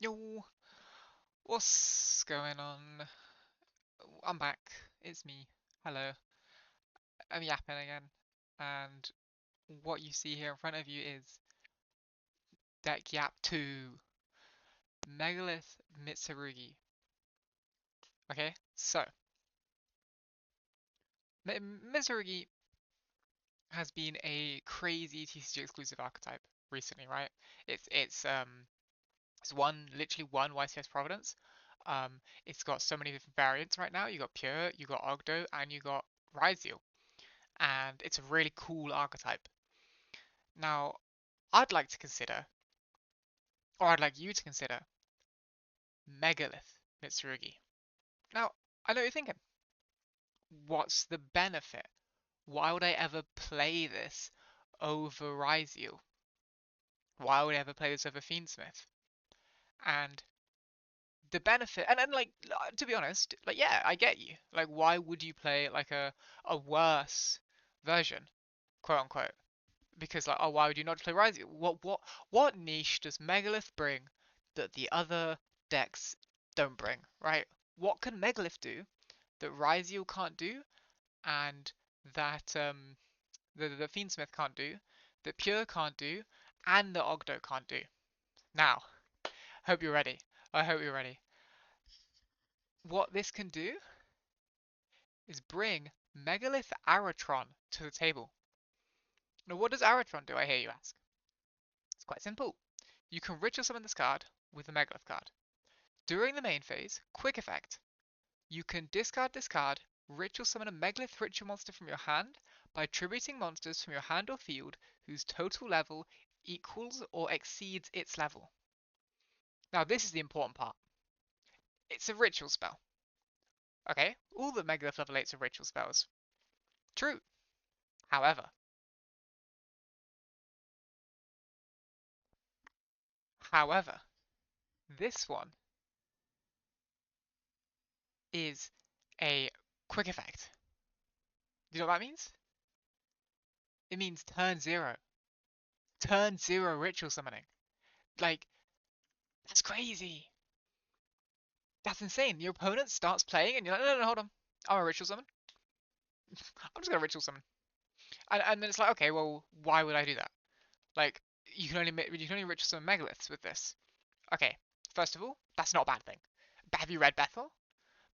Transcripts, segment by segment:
Yo, what's going on? I'm back. It's me. Hello. I'm yapping again. And what you see here in front of you is Deck Yap 2 Megalith Mitsurugi. Okay, so Mitsurugi has been a crazy TCG exclusive archetype recently, right? It's literally one YCS Providence. It's got so many different variants right now. You got Pure, you got Ogdo, and you got Ryzeal. And it's a really cool archetype. Now, I'd like to consider, or I'd like you to consider, Megalith Mitsurugi. Now, I know what you're thinking. What's the benefit? Why would I ever play this over Ryzeal? Why would I ever play this over Fiendsmith? And the benefit, and like, to be honest, like, yeah, I get you. Like, why would you play like a worse version, quote unquote? Because like, oh, why would you not play Ryzeal? What niche does Megalith bring that the other decks don't bring, right? What can Megalith do that Ryzeal can't do, and that the Fiendsmith can't do, that Pure can't do, and the Ogdo can't do? Now, hope you're ready. I hope you're ready. What this can do is bring Megalith Aratron to the table. Now, what does Aratron do, I hear you ask? It's quite simple. You can ritual summon this card with the Megalith card. During the main phase, quick effect. You can discard this card, ritual summon a Megalith ritual monster from your hand by tributing monsters from your hand or field whose total level equals or exceeds its level. Now this is the important part. It's a ritual spell. Okay, all the Megalith level 8s are ritual spells. True. However, however, this one is a quick effect. Do you know what that means? It means turn zero. Turn zero ritual summoning. Like, that's crazy. That's insane. Your opponent starts playing and you're like, no, no, no, hold on. I'm a ritual summon. I'm just gonna ritual summon. And then it's like, okay, well, why would I do that? Like, you can only ritual summon megaliths with this. Okay, first of all, that's not a bad thing. Have you read Bethel?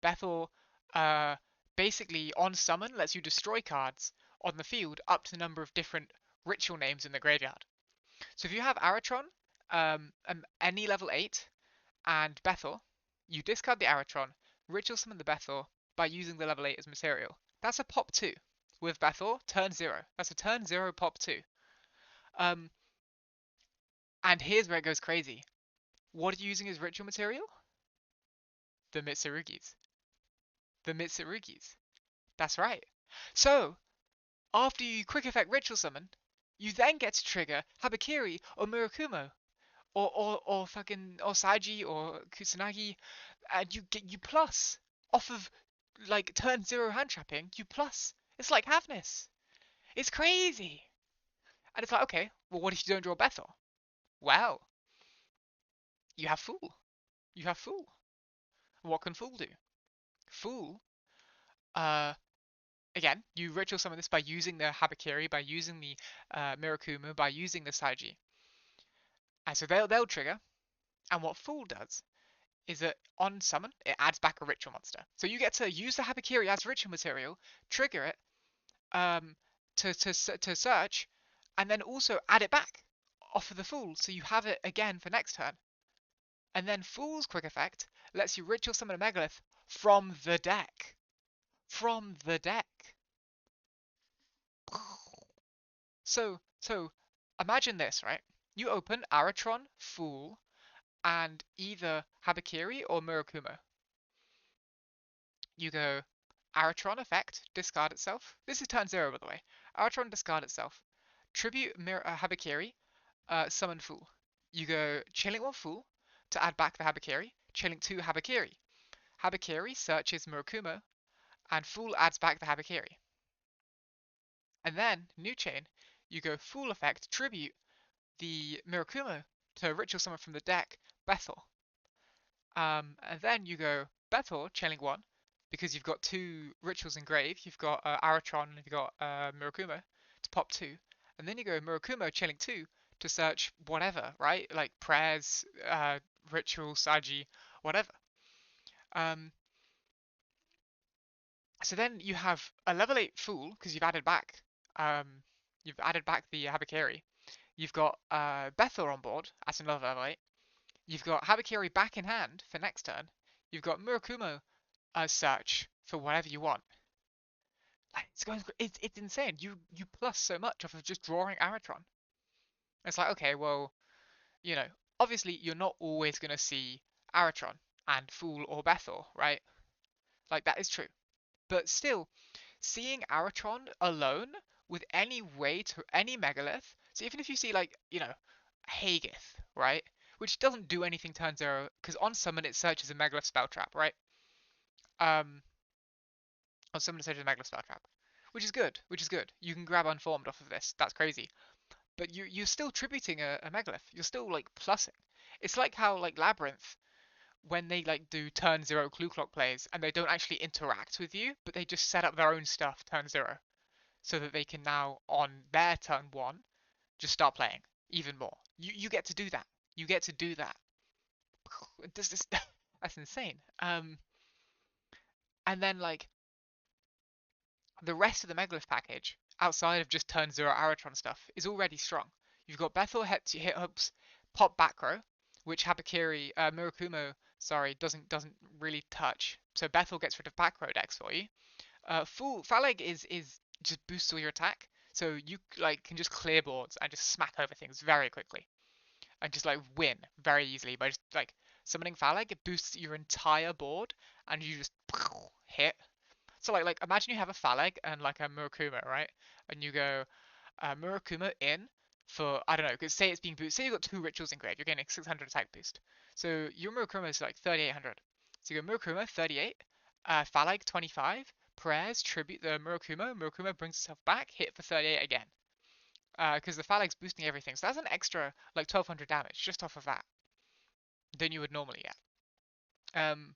Bethel, uh, basically on summon lets you destroy cards on the field up to the number of different ritual names in the graveyard. So if you have Aratron, any level 8, and Bethel, you discard the Aratron, ritual summon the Bethel by using the level 8 as material. That's a pop 2. With Bethel, turn 0. That's a turn 0 pop 2. Um, and here's where it goes crazy. What are you using as ritual material? The Mitsurugis. The Mitsurugis. That's right. So, after you quick effect ritual summon, you then get to trigger Habakiri or Murakumo or fucking or Saji or Kusanagi, and you plus off of like turn 0 hand trapping, you plus. It's like Havnis. It's crazy. And it's like, okay, well, what if you don't draw Bethel? Well, you have Fool. You have Fool. What can Fool do? Fool, uh, again, you ritual summon this by using the Habakiri, by using the Mirakumu, by using the Saiji. And so they'll trigger. And what Fool does is that on summon, it adds back a ritual monster. So you get to use the Habakiri as ritual material, trigger it, um, to search, and then also add it back off of the Fool, so you have it again for next turn. And then Fool's quick effect lets you ritual summon a Megalith from the deck. From the deck. So imagine this, right? You open Aratron, Fool, and either Habakiri or Murakumo. You go Aratron effect, discard itself. This is turn 0, by the way. Aratron, discard itself. Tribute Habakiri, summon Fool. You go Chilling 1 Fool to add back the Habakiri. Chilling 2 Habakiri. Habakiri searches Murakumo, and Fool adds back the Habakiri. And then, new chain, you go Fool effect, tribute the Mirakumo to ritual summon from the deck, Bethel. And then you go Bethor, chaining 1, because you've got 2 rituals engraved. You've got Aratron and you've got Murakumo to pop 2. And then you go Murakumo, chaining 2 to search whatever, right? Like prayers, ritual, Saji, whatever. Um, so then you have a level 8 Fool, because um, you've added back the Habakiri. You've got Bethor on board as another level 8. You've got Habakiri back in hand for next turn. You've got Murakumo search for whatever you want. Like, it's insane. You plus so much off of just drawing Aratron. It's like, okay, well, you know, obviously you're not always gonna see Aratron and Fool or Bethor, right? Like that is true. But still, seeing Aratron alone with any weight or any megalith, so even if you see like, Hagith, right? Which doesn't do anything turn 0, because on summon it searches a megalith spell trap, right? Um, on summon it searches a megalith spell trap. Which is good, which is good. You can grab unformed off of this. That's crazy. But you're still tributing a megalith. You're still like plussing. It's like how like Labyrinth, when they like do turn 0 clue clock plays and they don't actually interact with you, but they just set up their own stuff turn 0, so that they can now on their turn 1 just start playing even more. You get to do that. You get to do that. This that's insane. And then like the rest of the Megalith package, outside of just turn 0 Aratron stuff, is already strong. You've got Bethel hit hooks, pop back row, which Habakiri Murakumo, sorry, doesn't really touch. So Bethel gets rid of back row decks for you. Full Phaleg is just boosts all your attack, so you like can just clear boards and just smack over things very quickly, and just like win very easily by just like summoning Phaleg. It boosts your entire board, and you just hit. So like imagine you have a Phaleg and like a Murakuma, right? And you go Murakuma in for, I don't know, because say it's being boosted. Say you've got 2 rituals engraved, you're getting 600 attack boost. So your Murakuma is like 3800. So you go Murakuma 38, Phaleg 25, prayers, tribute the Murakuma. Murakuma brings itself back, hit for 38 again. Because the Phaleg's boosting everything. So that's an extra like 1200 damage just off of that than you would normally get. Um,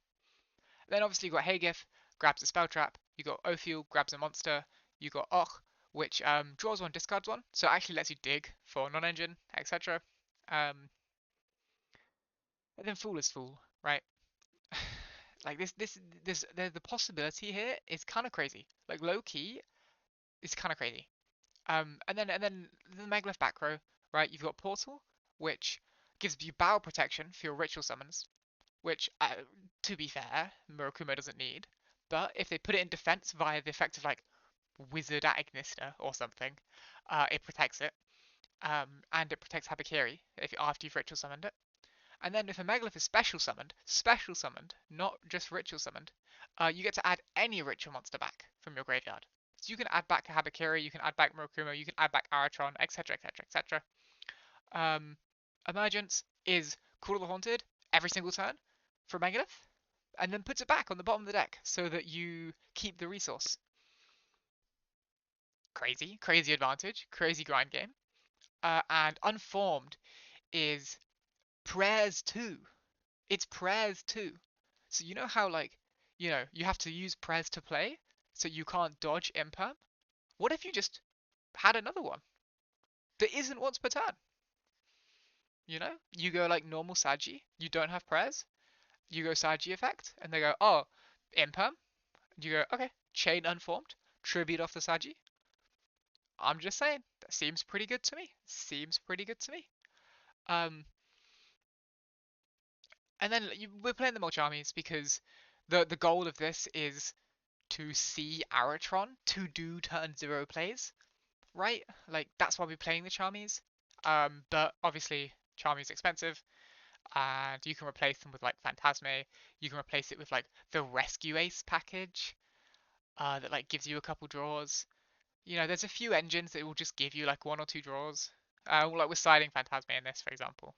Then obviously you got Hagith, grabs a spell trap. You got Ophiel, grabs a monster. You got Och, which draws 1, discards 1, so it actually lets you dig for non-engine, etc. And then Fool is Fool, right? Like the possibility here is kind of crazy. Like low key, it's kind of crazy. And then the Megalith back row, right? You've got Portal, which gives you battle protection for your ritual summons, which, to be fair, Murakumo doesn't need. But if they put it in defense via the effect of like Wizard at Ignista or something, it protects it. And it protects Habakiri if after you've ritual summoned it. And then if a Megalith is special summoned, not just ritual summoned, you get to add any ritual monster back from your graveyard. So you can add back Habakiri, you can add back Murakumo, you can add back Aratron, etc., etc., etc. Emergence is Call of the Haunted every single turn for Megalith, and then puts it back on the bottom of the deck so that you keep the resource. Crazy advantage, crazy grind game. And Unformed is prayers too. It's prayers too. So you know how like, you have to use prayers to play, so you can't dodge imperm? What if you just had another one that isn't once per turn? You go like normal Sagi, you don't have prayers, you go Sagi effect, and they go, oh, imperm. You go, okay, chain unformed, tribute off the Sagi. I'm just saying, that seems pretty good to me. Seems pretty good to me. Um, and then we're playing the Molchamis because the goal of this is to see Aratron to do turn 0 plays, right? Like that's why we're playing the Charmies. But obviously Charmy's expensive, and you can replace them with like Phantasme. You can replace it with like the Rescue Ace package, that like gives you a couple draws. There's a few engines that will just give you like 1 or 2 draws. Like we're siding Phantasme in this, for example.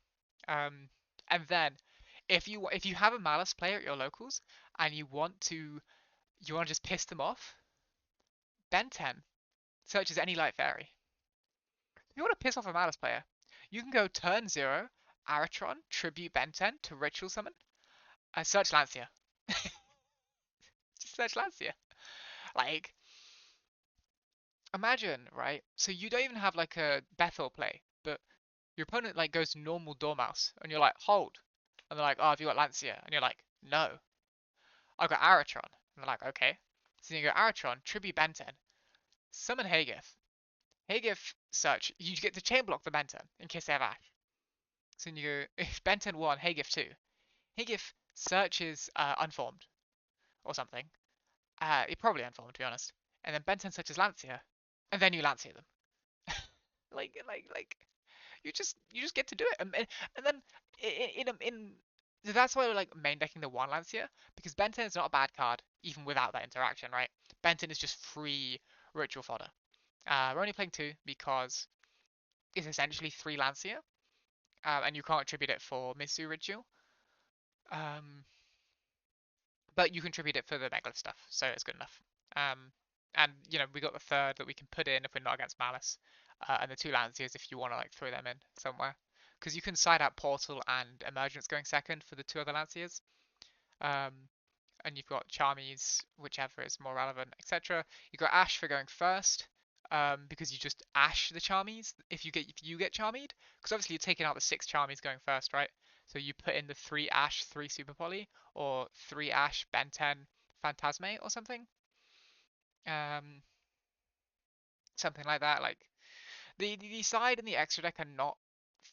Um, and then if you have a Malice player at your locals and you want to just piss them off, Ben 10 searches any light fairy. If you want to piss off a Malice player, you can go turn 0, Aratron, tribute Ben 10 to ritual summon, Search Lancia. Just search Lancia. Like, imagine, right? So you don't even have like a Bethel play, but your opponent like goes normal Dormouse, and you're like, hold. And they're like, oh, have you got Lancia? And you're like, no. I got Aratron. And they're like, okay. So you go Aratron, tribute Benten, summon Hagith. Hagith search, you get to chain block the Benten in case they have Ash. So then you go, if Benten 1, Hagith 2. Hagith searches Unformed or something. It probably Unformed, to be honest. And then Benten searches Lancia, and then you Lancia them. like you just get to do it, and then in that's why we're like main decking the one Lancia, because Benton is not a bad card even without that interaction, right? Benton is just free ritual fodder. We're only playing two because it's essentially three Lancia, and you can't attribute it for Mitsu ritual. Um, but you contribute it for the Megalith stuff, so it's good enough. And we got the third that we can put in if we're not against Malice, and the two Lanciers if you want to like throw them in somewhere, because you can side out Portal and Emergence going second for the two other Lanciers. Um, and you've got Charmies, whichever is more relevant, etc. You've got Ash for going first, because you just Ash the Charmies if you get Charmied, because obviously you're taking out the six Charmies going first, right? So you put in the three Ash, three Super Poly, or three Ash, Ben 10, Phantasme, or something. Um, Something like that. Like the side and the extra deck are not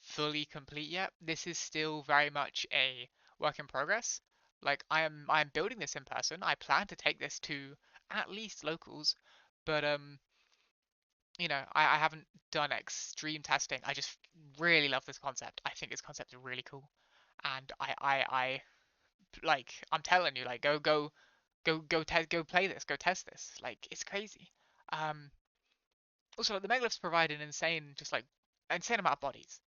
fully complete yet. This is still very much a work in progress. Like I am building this in person. I plan to take this to at least locals, but I haven't done extreme testing. I just really love this concept. I think this concept is really cool, and I like I'm telling you, like go play this, go test this. Like it's crazy. Um, Also, like, the megaliths provide an insane, just like insane amount of bodies.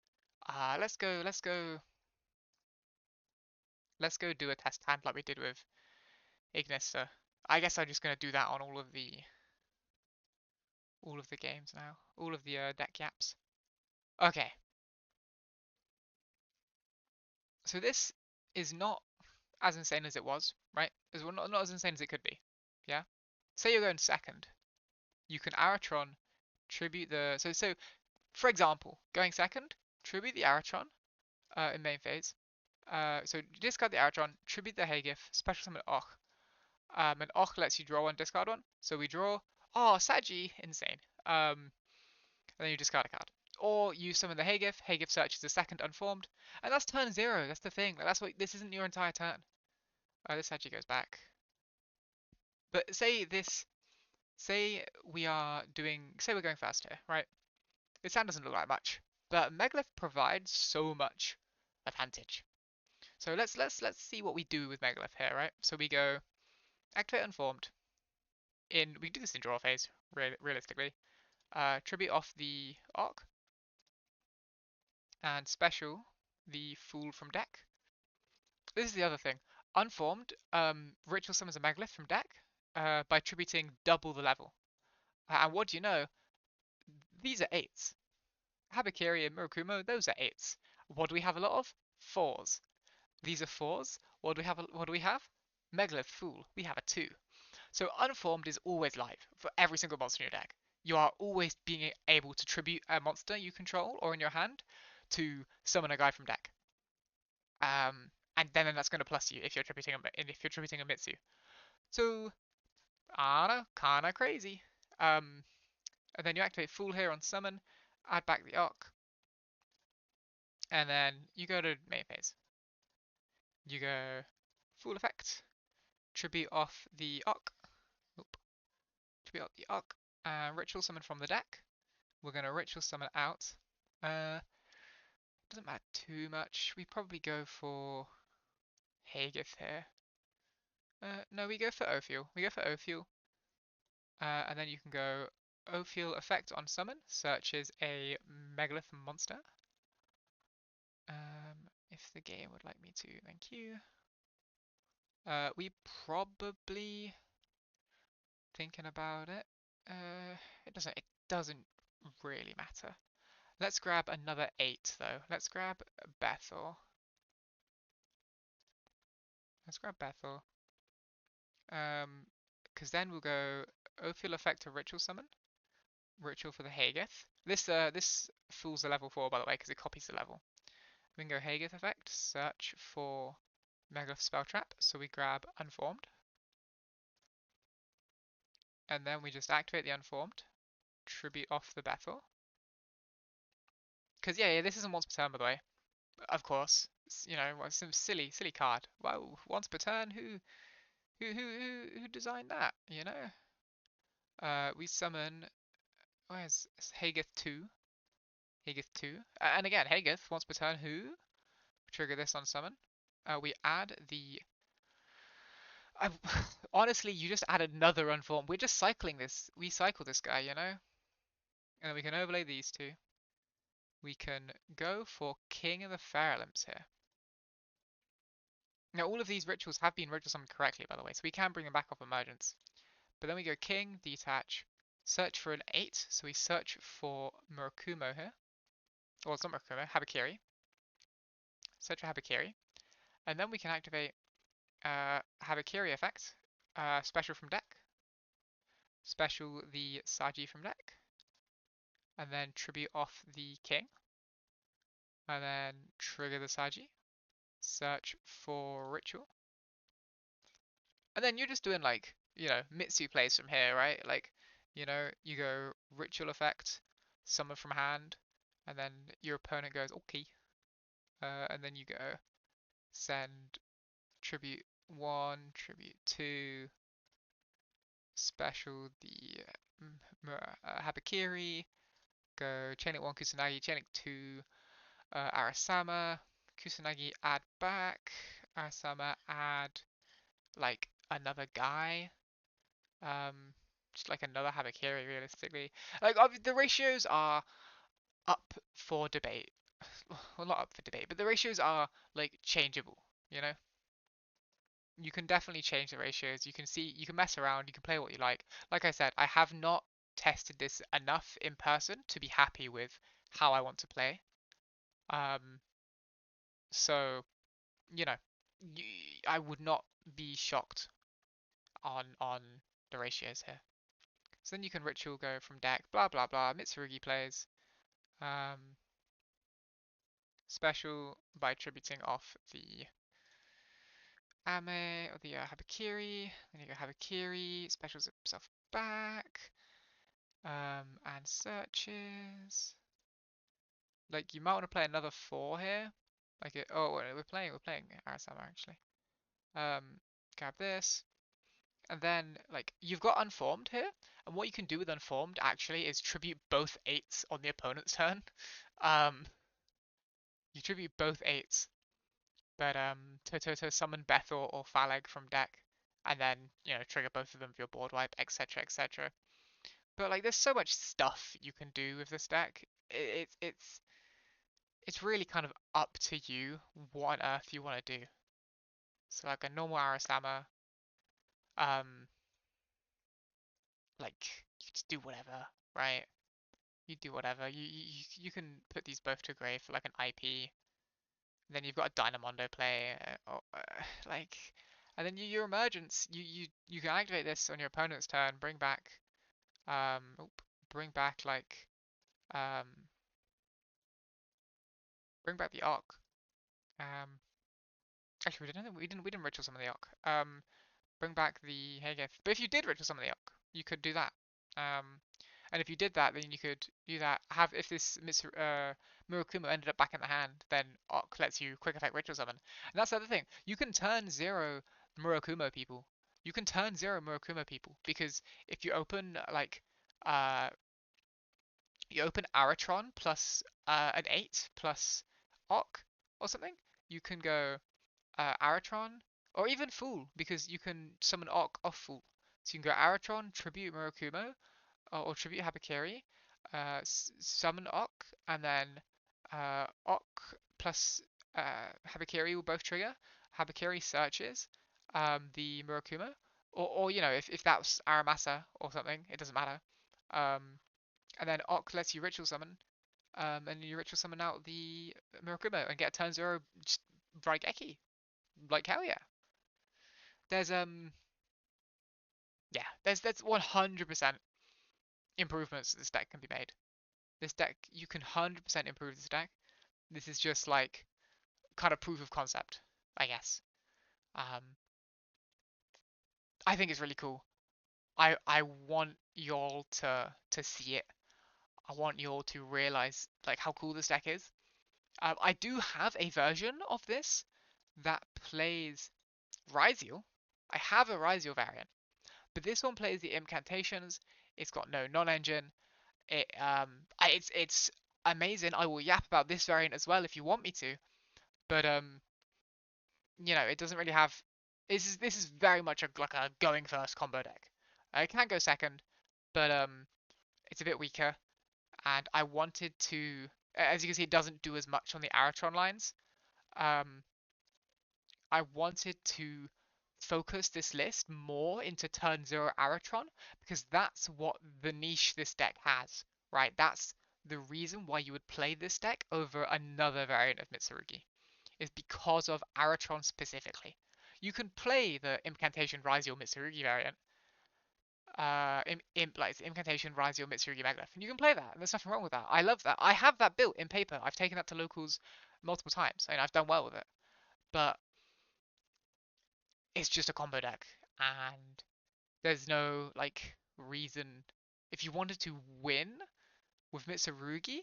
Let's go do a test hand like we did with Ignista. I guess I'm just gonna do that on all of the games now, all of the deck yaps. Okay, so this is not as insane as it was, right? It's not as insane as it could be. Yeah. Say you're going second, you can Aratron tribute the so for example, going second, tribute the Aratron in main phase. So discard the Aratron, tribute the Hagith, special summon Och. And Och lets you draw one, discard one. So we draw. Oh, Sagi, insane. And then you discard a card. Or you summon the Hagith. Hagith searches a second unformed, and that's turn 0. That's the thing. Like, that's what this isn't your entire turn. This Sagi goes back. But say we're going fast here, right? This sound doesn't look like much, but Megalith provides so much advantage. So let's see what we do with Megalith here, right? So we go activate unformed. We can do this in draw phase, realistically. Tribute off the Arc, and special the Fool from deck. This is the other thing. Unformed, ritual summons a Megalith from deck by tributing double the level. And what do you know? These are 8s. Habakiri and Murakumo, those are 8s. What do we have a lot of? 4s. These are 4s. What do we have? Megalith Fool. We have a 2. So Unformed is always live for every single monster in your deck. You are always being able to tribute a monster you control or in your hand to summon a guy from deck. And then that's going to plus you if you're tributing a Mitsu. So I don't know, kinda crazy. And then you activate Fool here on summon, add back the Arc, and then you go to main phase. You go Fool effect, tribute off the Arc. Tribute off the Arc. Ritual summon from the deck. We're going to ritual summon out. Doesn't matter too much. We probably go for Hagith here. No, we go for Ophiel. And then you can go Ophiel effect on summon. Searches a Megalith monster. If the game would like me to, thank you. We probably thinking about it. It doesn't really matter. Let's grab another 8 though. Let's grab Bethel. Let's grab Bethel. Because then we'll go Ophiel effect to Ritual Summon. Ritual for the Hagith. This fools the level 4 by the way, because it copies the level. We can go Hagith effect, search for Megalith spell trap. So we grab Unformed. And then we just activate the Unformed. Tribute off the Bethel. Because yeah, this isn't once per turn by the way. Of course. You know, some silly card. Well, once per turn, who designed that? You know. We summon. Where's Hagith 2? Hagith 2. And again, Hagith once per turn. Who trigger this on summon? We add the. I, honestly, you just add another unformed. We're just cycling this. We cycle this guy, you know. And then we can overlay these two. We can go for King of the Fairlamps here. Now, all of these rituals have been ritual summoned correctly, by the way, so we can bring them back off emergence. But then we go King, detach, search for an 8, so we search for Murakumo here. Well, it's not Murakumo, Habakiri. Search for Habakiri. And then we can activate Habakiri effect, special from deck, special the Saji from deck, and then tribute off the King, and then trigger the Saji, search for Ritual. And then you're just doing like, you know, Mitsu plays from here, right? Like, you know, you go Ritual effect, summon from hand, and then your opponent goes, okay. And then you go send tribute 1, tribute 2, special the Habakiri, go Chainik 1 Kusanagi, Chainik 2 Arasama, Kusanagi add back, Arasama add like another guy, just like another Habakiri realistically. Like the ratios are up for debate. Well, not up for debate, but the ratios are like changeable, you know? You can definitely change the ratios. You can see, you can mess around, you can play what you like. Like I said, I have not tested this enough in person to be happy with how I want to play. Um, so, you know, I would not be shocked on the ratios here. So then you can ritual go from deck, blah blah blah. Mitsurugi plays special by tributing off the Ame or the Habakiri. Then you go Habakiri, specials himself back, and searches. Like you might want to play another 4 here. Like oh, we're playing Arasama actually. Grab this. And then, like, you've got Unformed here, and what you can do with Unformed, actually, is tribute both 8s on the opponent's turn. You tribute both 8s, but, to summon Beth or Phaleg from deck, and then, you know, trigger both of them for your board wipe, etc, etc. But, like, there's so much stuff you can do with this deck. It's really kind of up to you what on earth you want to do. So, like, a normal Arasama, um, like you just do whatever, right? You do whatever. You can put these both to grave for like an IP. Then you've got a Dynamondo play, like, and then your emergence. You can activate this on your opponent's turn. Bring back like um, bring back the Arc. Actually, we didn't ritual summon the Arc. Bring back the Hagith. But if you did ritual summon the Arc, you could do that. And if you did that, then you could do that. If this Murakumo ended up back in the hand, then Ock lets you quick effect ritual summon. And that's the other thing. You can turn 0 Murakumo people. You can turn 0 Murakumo people because if you open like you open Aratron plus an 8 plus Ock or something, you can go Aratron or even Fool because you can summon Ock off Fool. So you can go Aratron, Tribute Murakumo, or Tribute Habakiri, summon Ock, and then Ock plus Habakiri will both trigger. Habakiri searches the Murakumo, or you know, if that's Aramasa or something, it doesn't matter. And then Ock lets you ritual summon, and you ritual summon out the Murakumo and get a turn 0 just Raigeki. Like hell yeah. there's yeah, there's 100% improvements this deck can be made. This deck, you can 100% improve this deck. This is just like kind of proof of concept, I guess. Um, I think it's really cool. I want y'all to see it. I want y'all to realize like how cool this deck is. I do have a version of this that plays Ryziel. I have a Ryziel variant, but this one plays the incantations. It's got no non-engine. It's amazing. I will yap about this variant as well if you want me to, but it doesn't really have. This is very much like a going first combo deck. It can go second, but it's a bit weaker, and I wanted to. As you can see, it doesn't do as much on the Aratron lines. Um, I wanted to focus this list more into turn 0 Aratron because that's what the niche this deck has, right? That's the reason why you would play this deck over another variant of Mitsurugi, is because of Aratron specifically. You can play the Incantation Ryziel Mitsurugi variant, like it's Incantation Ryziel Mitsurugi Megalith, and you can play that, and there's nothing wrong with that. I love that. I have that built in paper. I've taken that to locals multiple times, and I've done well with it. But it's just a combo deck, and there's no like reason. If you wanted to win with Mitsurugi,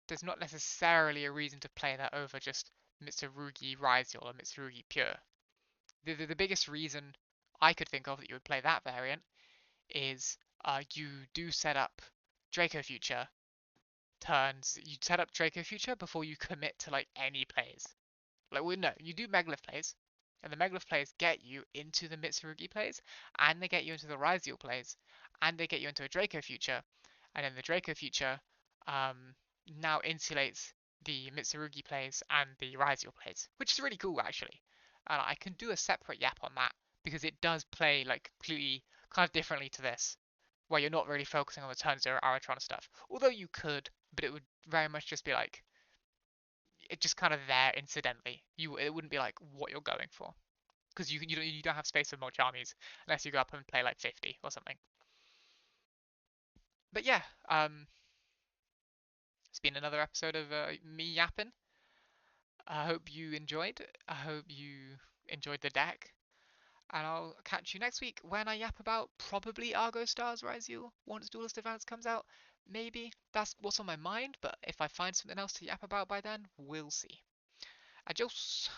there's not necessarily a reason to play that over just Mitsurugi Ryziel or Mitsurugi Pure. The biggest reason I could think of that you would play that variant is you do set up Draco Future turns. You set up Draco Future before you commit to like any plays. Like, well, no, you do Megalith plays, and the Megalith plays get you into the Mitsurugi plays, and they get you into the Ryziel plays, and they get you into a Draco Future, and then the Draco Future um, now insulates the Mitsurugi plays and the Ryziel plays, which is really cool actually. And I can do a separate yap on that because it does play like completely kind of differently to this, where you're not really focusing on the turn 0 Aratron stuff. Although you could, but it would very much just be like it just kind of there incidentally. It wouldn't be like what you're going for because you don't have space for more Charmies unless you go up and play like 50 or something. But yeah, it's been another episode of me yapping. I hope you enjoyed. I hope you enjoyed the deck. And I'll catch you next week when I yap about probably Argo Stars Ryziel once Duelist Advance comes out. Maybe. That's what's on my mind, but if I find something else to yap about by then, we'll see. Adios!